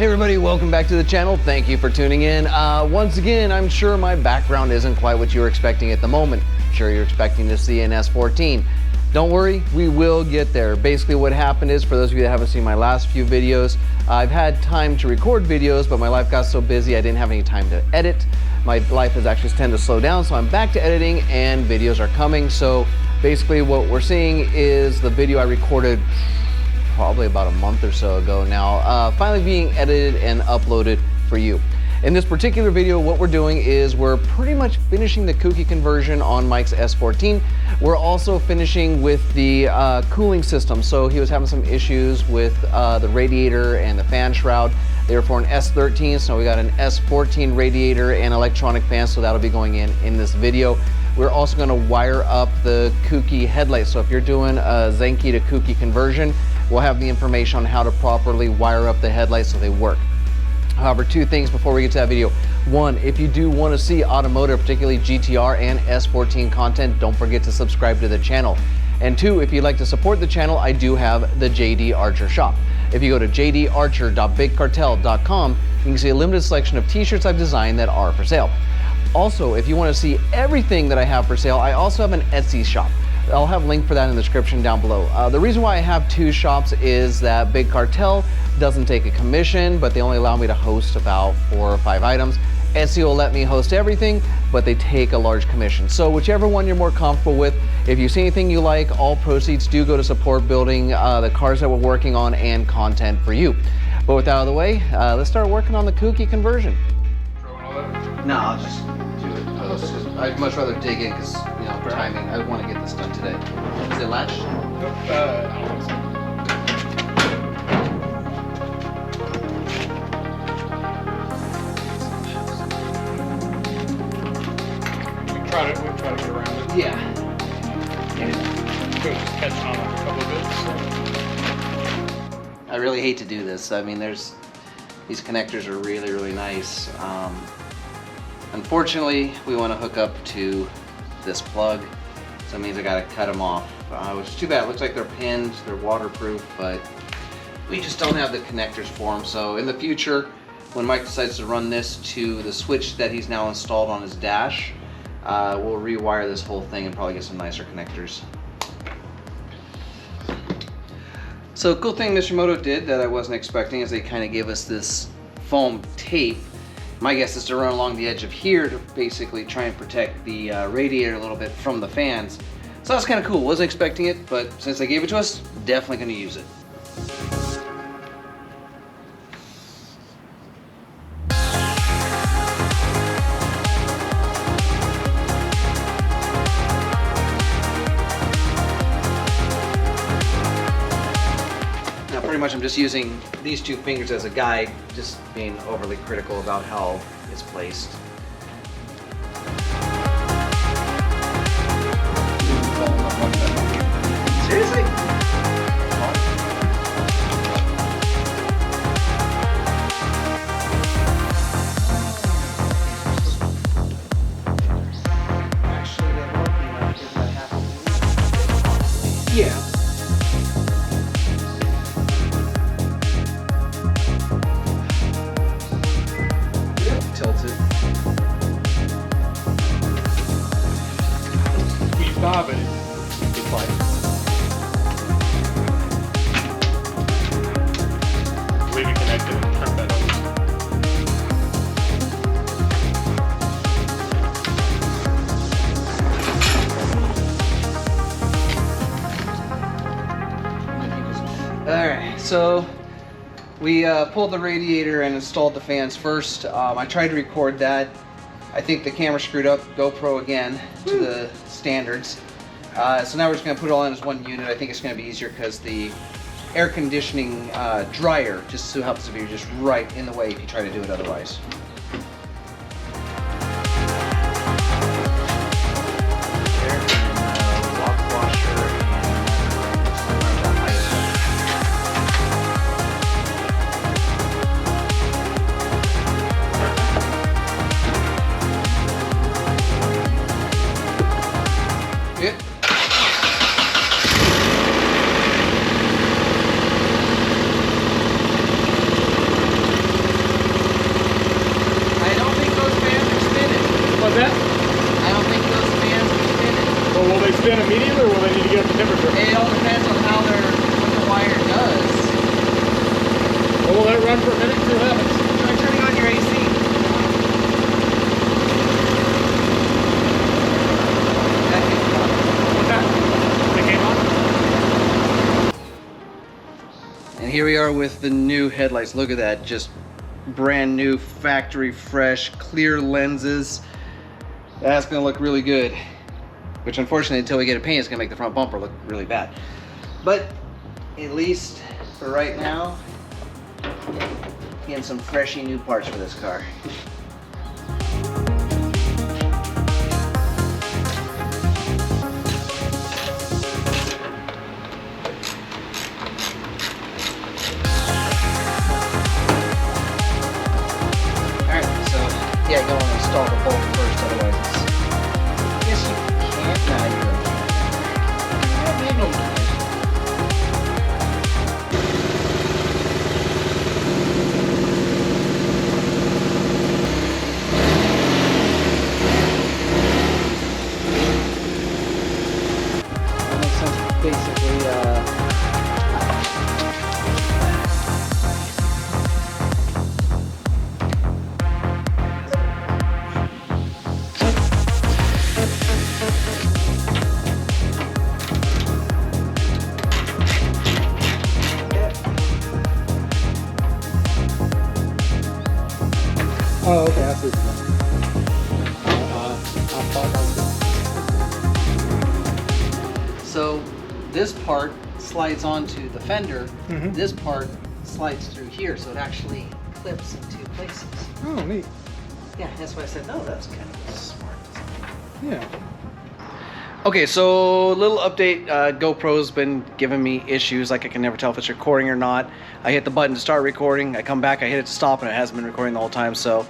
Hey everybody, welcome back to the channel. Thank you for tuning in. Once again, I'm sure my background isn't quite what you were expecting at the moment. I'm sure you're expecting to see an S14. Don't worry, we will get there. Basically what happened is, for those of you that haven't seen my last few videos, I've had time to record videos, but my life got so busy I didn't have any time to edit. My life has actually tended to slow down, so I'm back to editing and videos are coming. So basically what we're seeing is the video I recorded probably about a month or so ago now, finally being edited and uploaded for you. In this particular video, what we're doing is we're pretty much finishing the Kouki conversion on Mike's S14. We're also finishing with the cooling system. So he was having some issues with the radiator and the fan shroud. They were for an S13, so we got an S14 radiator and electronic fan, so that'll be going in this video. We're also going to wire up the Kouki headlight. So if you're doing a Zenki to Kouki conversion, we'll have the information on how to properly wire up the headlights so they work. However, two things before we get to that video. One, if you do want to see automotive, particularly GTR and S14 content, don't forget to subscribe to the channel. And two, if you'd like to support the channel, I do have the JD Archer shop. If you go to jdarcher.bigcartel.com, you can see a limited selection of t-shirts I've designed that are for sale. Also, if you want to see everything that I have for sale, I also have an Etsy shop. I'll have a link for that in the description down below. The reason why I have two shops is that Big Cartel doesn't take a commission, but they only allow me to host about 4 or 5 items. Etsy will let me host everything, but they take a large commission. So whichever one you're more comfortable with, if you see anything you like, all proceeds do go to support building the cars that we're working on and content for you. But with that out of the way, let's start working on the Kouki conversion. No, I'll just do it. I'd much rather dig in because, you know, timing. I want to get this done today. Is it latched? Nope, I don't think so. We try to get around it. Yeah. Could just catch on a couple of bits. I really hate to do this. I mean, these connectors are really, really nice. Unfortunately, we want to hook up to this plug, so it means I gotta cut them off, which is too bad. It looks like they're pinned, they're waterproof, but we just don't have the connectors for them. So in the future, when Mike decides to run this to the switch that he's now installed on his dash, we'll rewire this whole thing and probably get some nicer connectors. So a cool thing Mr. Moto did that I wasn't expecting is they kind of gave us this foam tape. My guess is to run along the edge of here to basically try and protect the radiator a little bit from the fans. So that's kind of cool. Wasn't expecting it, but since they gave it to us, definitely going to use it. Pretty much I'm just using these 2 fingers as a guide, just being overly critical about how it's placed. Seriously? Actually, that might be right if that happens. Yeah. Tilted. We stop it. Good fight. Leave it connected and turn that over. Alright, so we pulled the radiator and installed the fans first. I tried to record that. I think the camera screwed up GoPro again to the standards. So now we're just going to put it all in as one unit. I think it's going to be easier because the air conditioning dryer just so happens to be just right in the way if you try to do it otherwise. temperature. It all depends on what the wire does. Well, we'll let it run for a minute and see what happens. Try turning on your AC. What's that? It came on? And here we are with the new headlights. Look at that, just brand new, factory fresh, clear lenses. That's gonna look really good. Which unfortunately, until we get it painted, it's gonna make the front bumper look really bad. But at least for right now, getting some freshy new parts for this car. Alright, so yeah, go and install the bolt first, otherwise it's... I guess you can't. Nah, you don't. Yeah, maybe. That makes sense. Basically, Oh, okay, I see. so this part slides onto the fender. Mhm. This part slides through here, so it actually clips in two places. Oh, neat. Yeah, that's why I said, no, that's kind of smart. Yeah. Okay, so little update. GoPro's been giving me issues, like I can never tell if it's recording or not. I hit the button to start recording, I come back, I hit it to stop, and it hasn't been recording the whole time. So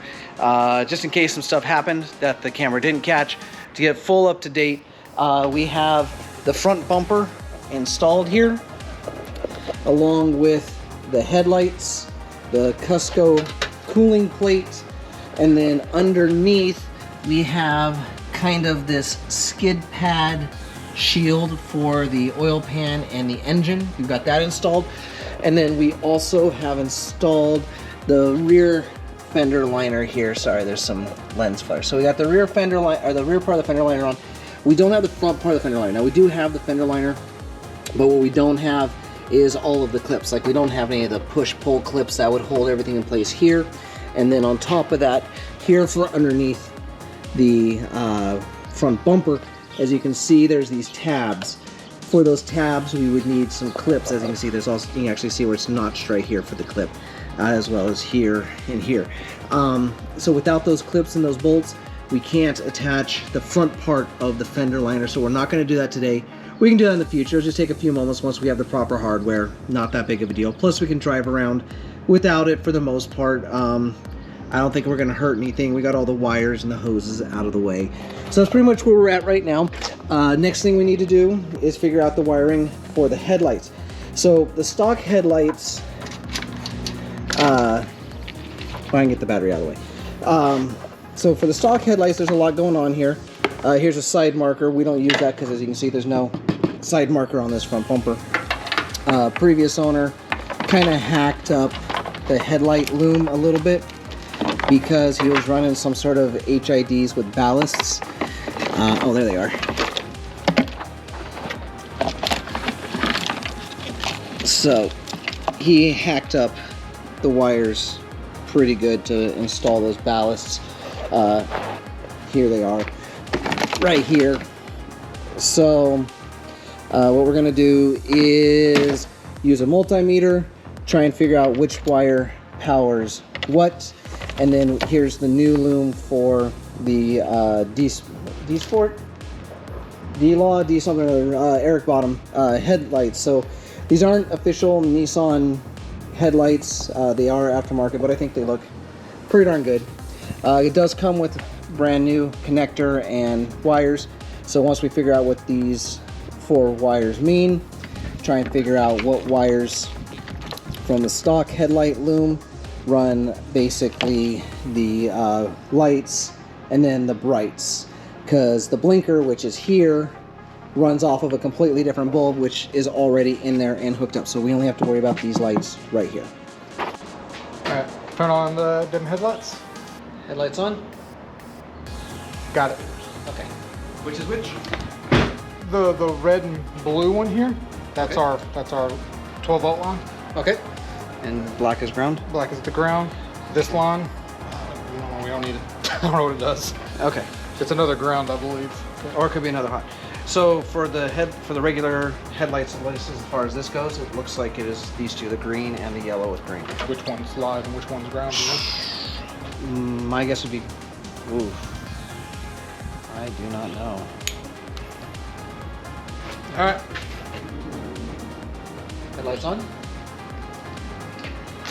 just in case some stuff happened that the camera didn't catch, to get full up to date, we have the front bumper installed here, along with the headlights, the Cusco cooling plate, and then underneath we have kind of this skid pad shield for the oil pan and the engine. We've got that installed. And then we also have installed the rear fender liner here. Sorry, there's some lens flare. So we got the rear fender line, or the rear part of the fender liner on. We don't have the front part of the fender liner. Now we do have the fender liner, but what we don't have is all of the clips. Like we don't have any of the push-pull clips that would hold everything in place here. And then on top of that, here for underneath the front bumper, as you can see, there's these tabs. For those tabs, we would need some clips. As you can see, there's also, you can actually see where it's notched right here for the clip, as well as here and here. So without those clips and those bolts, we can't attach the front part of the fender liner. So we're not going to do that today. We can do that in the future. It'll just take a few moments once we have the proper hardware. Not that big of a deal. Plus, we can drive around without it for the most part. I don't think we're gonna hurt anything. We got all the wires and the hoses out of the way. So that's pretty much where we're at right now. Next thing we need to do is figure out the wiring for the headlights. So the stock headlights, I can get the battery out of the way. So for the stock headlights, there's a lot going on here. Here's a side marker. We don't use that because, as you can see, there's no side marker on this front bumper. Previous owner kind of hacked up the headlight loom a little bit, because he was running some sort of HIDs with ballasts. Oh, there they are. So he hacked up the wires pretty good to install those ballasts. Here they are, right here. So what we're gonna do is use a multimeter, try and figure out which wire powers what. And then here's the new loom for the D-Sport? D-Law? D-something, Eric Bottom headlights. So these aren't official Nissan headlights. They are aftermarket, but I think they look pretty darn good. It does come with brand new connector and wires. So once we figure out what these 4 wires mean, try and figure out what wires from the stock headlight loom run basically the lights and then the brights, because the blinker, which is here, runs off of a completely different bulb, which is already in there and hooked up. So we only have to worry about these lights right here. Alright, turn on the dim headlights. Headlights on? Got it. Okay. Which is which? The red and blue one here, that's Okay. our 12 volt line. Okay. And black is ground? Black is the ground. This line, we don't need it. I don't know what it does. Okay. It's another ground, I believe. Or it could be another hot. So for the regular headlights, at least as far as this goes, it looks like it is these two, the green and the yellow with green. Which one's live and which one's ground? Do you know? My guess would be, oof. I do not know. All right. Headlights on?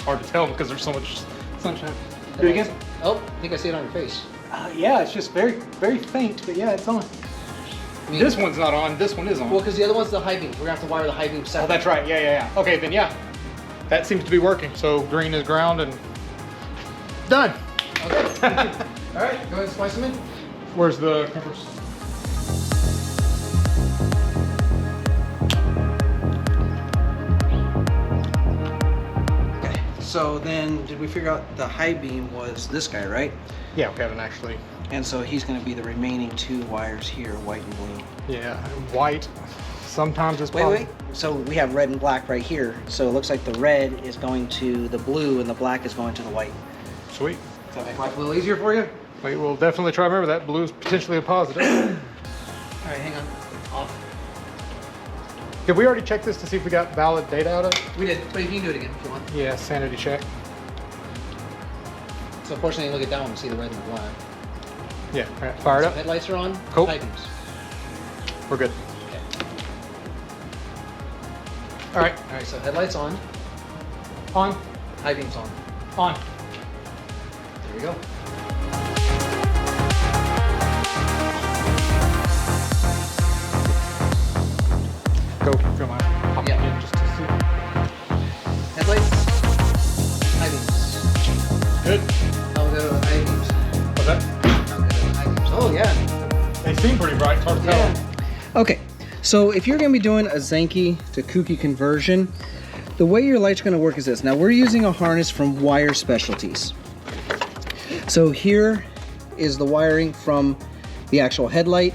Hard to tell because there's so much sunshine. Do it again? Oh, I think I see it on your face. Yeah, it's just very, very faint, but yeah, it's on. I mean, This one's not on. This one is on. well, because the other one's the high beam. We're gonna have to wire the high beam Oh, separate. that's right. Yeah. Okay, then yeah. That seems to be working. So green is ground and done. Okay. All right, go ahead and splice them in. Where's the compass? Okay. So then, did we figure out the high beam was this guy, right? Yeah, we haven't actually. And so he's going to be the remaining two wires here, white and blue. Yeah, white. Sometimes it's Wait. So we have red and black right here. So it looks like the red is going to the blue and the black is going to the white. Sweet. Does that make life a little easier for you? We will definitely try to remember that. Blue is potentially a positive. All right, hang on. Off. Did we already check this to see if we got valid data out of it? We did, but you can do it again if you want. Yeah, sanity check. So fortunately, look at that one and see the red and the black. Yeah, all right, fire it So up. headlights are on. Cool. High beams. We're good. Okay. All right, All right, so headlights on. on, High beams on. on. There we go. Go, if you mind. Hop Yeah. in just to see. Headlights. High beams. Good. I'll go to the high beams. What's that? I'll go to the high beams. Oh yeah. They seem pretty bright. It's hard to tell. Okay, so if you're going to be doing a Zenki to Kouki conversion, the way your light's going to work is this. Now we're using a harness from Wire Specialties. So here is the wiring from the actual headlight.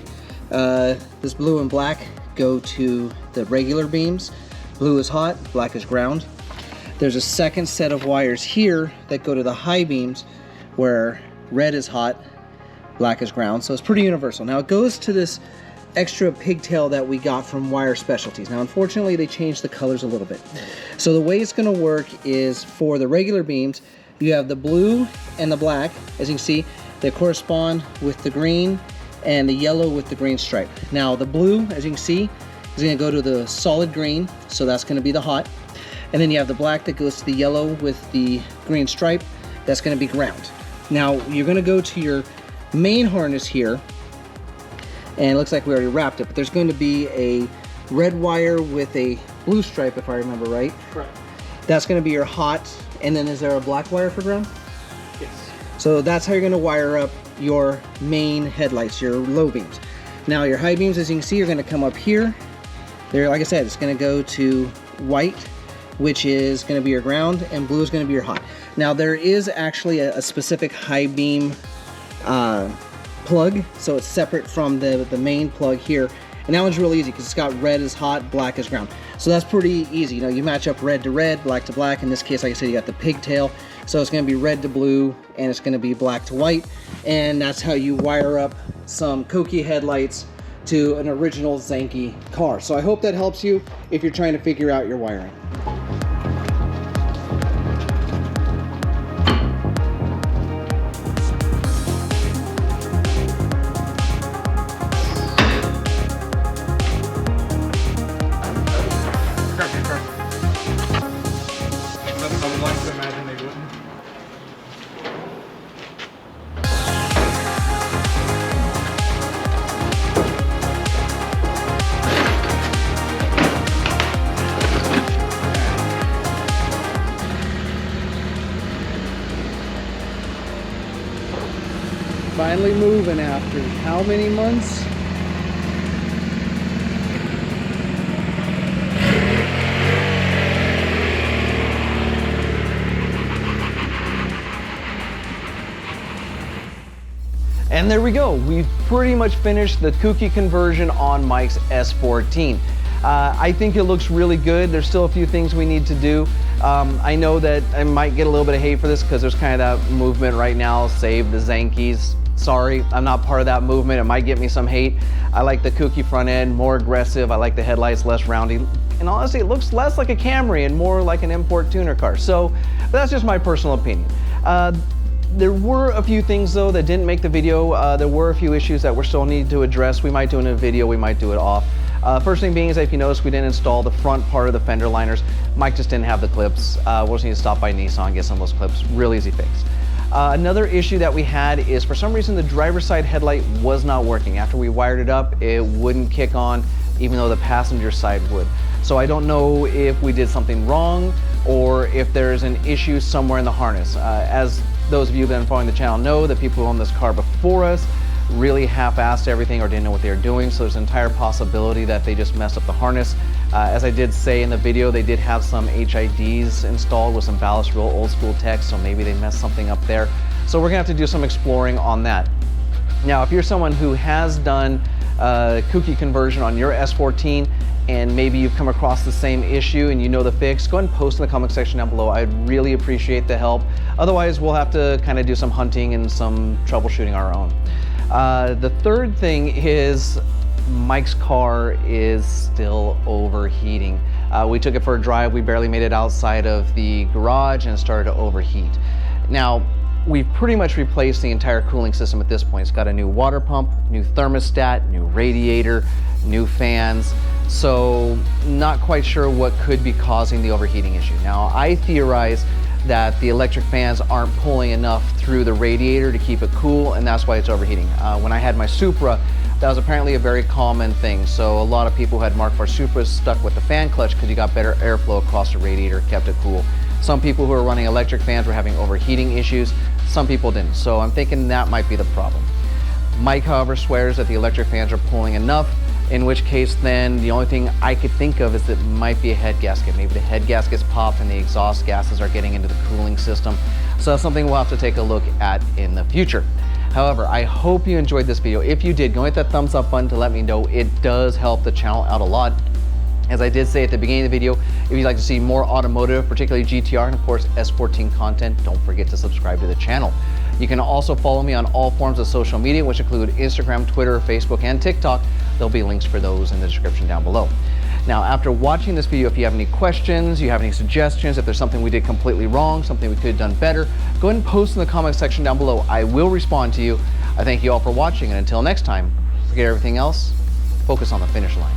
This blue and black go to the regular beams. Blue is hot, black is ground. There's a second set of wires here that go to the high beams where red is hot, black is ground. So it's pretty universal. Now it goes to this extra pigtail that we got from Wire Specialties. Now unfortunately they changed the colors a little bit. So the way it's going to work is for the regular beams, you have the blue and the black, as you can see, they correspond with the green and the yellow with the green stripe. Now the blue, as you can see, is going to go to the solid green, so that's going to be the hot. And then you have the black that goes to the yellow with the green stripe, that's going to be ground. Now you're going to go to your main harness here, and it looks like we already wrapped it, but there's going to be a red wire with a blue stripe, if I remember right. Correct. That's going to be your hot, and then is there a black wire for ground? Yes. So that's how you're going to wire up your main headlights, your low beams. Now your high beams, as you can see, are going to come up here. There, like I said, it's going to go to white, which is going to be your ground, and blue is going to be your hot. Now there is actually a specific high beam plug, so it's separate from the main plug here, and that one's really easy because it's got red is hot, black is ground. So that's pretty easy. You know, you match up red to red, black to black. In this case, like I said, you got the pigtail, so it's going to be red to blue and it's going to be black to white, and that's how you wire up some Kouki headlights to an original Zenki car. So I hope that helps you if you're trying to figure out your wiring. I would like to imagine they wouldn't. Finally moving after how many months? And there we go. We've pretty much finished the Kouki conversion on Mike's S14. I think it looks really good. There's still a few things we need to do. I know that I might get a little bit of hate for this because there's kind of that movement right now, save the Zankies. Sorry, I'm not part of that movement. It might get me some hate. I like the Kouki front end, more aggressive. I like the headlights, less roundy. And honestly, it looks less like a Camry and more like an import tuner car. So that's just my personal opinion. There were a few things though that didn't make the video. There were a few issues that we're still need to address. We might do it in a video, we might do it off. First thing being is that if you notice, we didn't install the front part of the fender liners. Mike just didn't have the clips. We'll just need to stop by Nissan and get some of those clips. Real easy fix. Another issue that we had is for some reason the driver's side headlight was not working. After we wired it up, it wouldn't kick on even though the passenger side would. So I don't know if we did something wrong or if there's an issue somewhere in the harness. As those of you who've been following the channel know, the people who owned this car before us really half-assed everything or didn't know what they were doing, so there's an entire possibility that they just messed up the harness. As I did say in the video, they did have some HIDs installed with some ballast, real old school tech, so maybe they messed something up there. So we're gonna have to do some exploring on that. Now, if you're someone who has done Kouki conversion on your S14 and maybe you've come across the same issue and you know the fix, go ahead and post in the comment section down below. I'd really appreciate the help. Otherwise, we'll have to kind of do some hunting and some troubleshooting our own. The third thing is Mike's car is still overheating. We took it for a drive. We barely made it outside of the garage and it started to overheat. Now, we've pretty much replaced the entire cooling system at this point. It's got a new water pump, new thermostat, new radiator, new fans. So not quite sure what could be causing the overheating issue. Now, I theorize that the electric fans aren't pulling enough through the radiator to keep it cool, and that's why it's overheating. When I had my Supra, that was apparently a very common thing. So a lot of people who had Mark IV Supras stuck with the fan clutch because you got better airflow across the radiator, kept it cool. Some people who were running electric fans were having overheating issues. Some people didn't. So I'm thinking that might be the problem. Mike, however, swears that the electric fans are pulling enough, in which case then the only thing I could think of is that it might be a head gasket. Maybe the head gasket's popped and the exhaust gases are getting into the cooling system. So that's something we'll have to take a look at in the future. However, I hope you enjoyed this video. If you did, go hit that thumbs up button to let me know. It does help the channel out a lot. As I did say at the beginning of the video, if you'd like to see more automotive, particularly GTR and of course S14 content, don't forget to subscribe to the channel. You can also follow me on all forms of social media, which include Instagram, Twitter, Facebook, and TikTok. There'll be links for those in the description down below. Now, after watching this video, if you have any questions, you have any suggestions, if there's something we did completely wrong, something we could have done better, go ahead and post in the comment section down below. I will respond to you. I thank you all for watching, and until next time, forget everything else, focus on the finish line.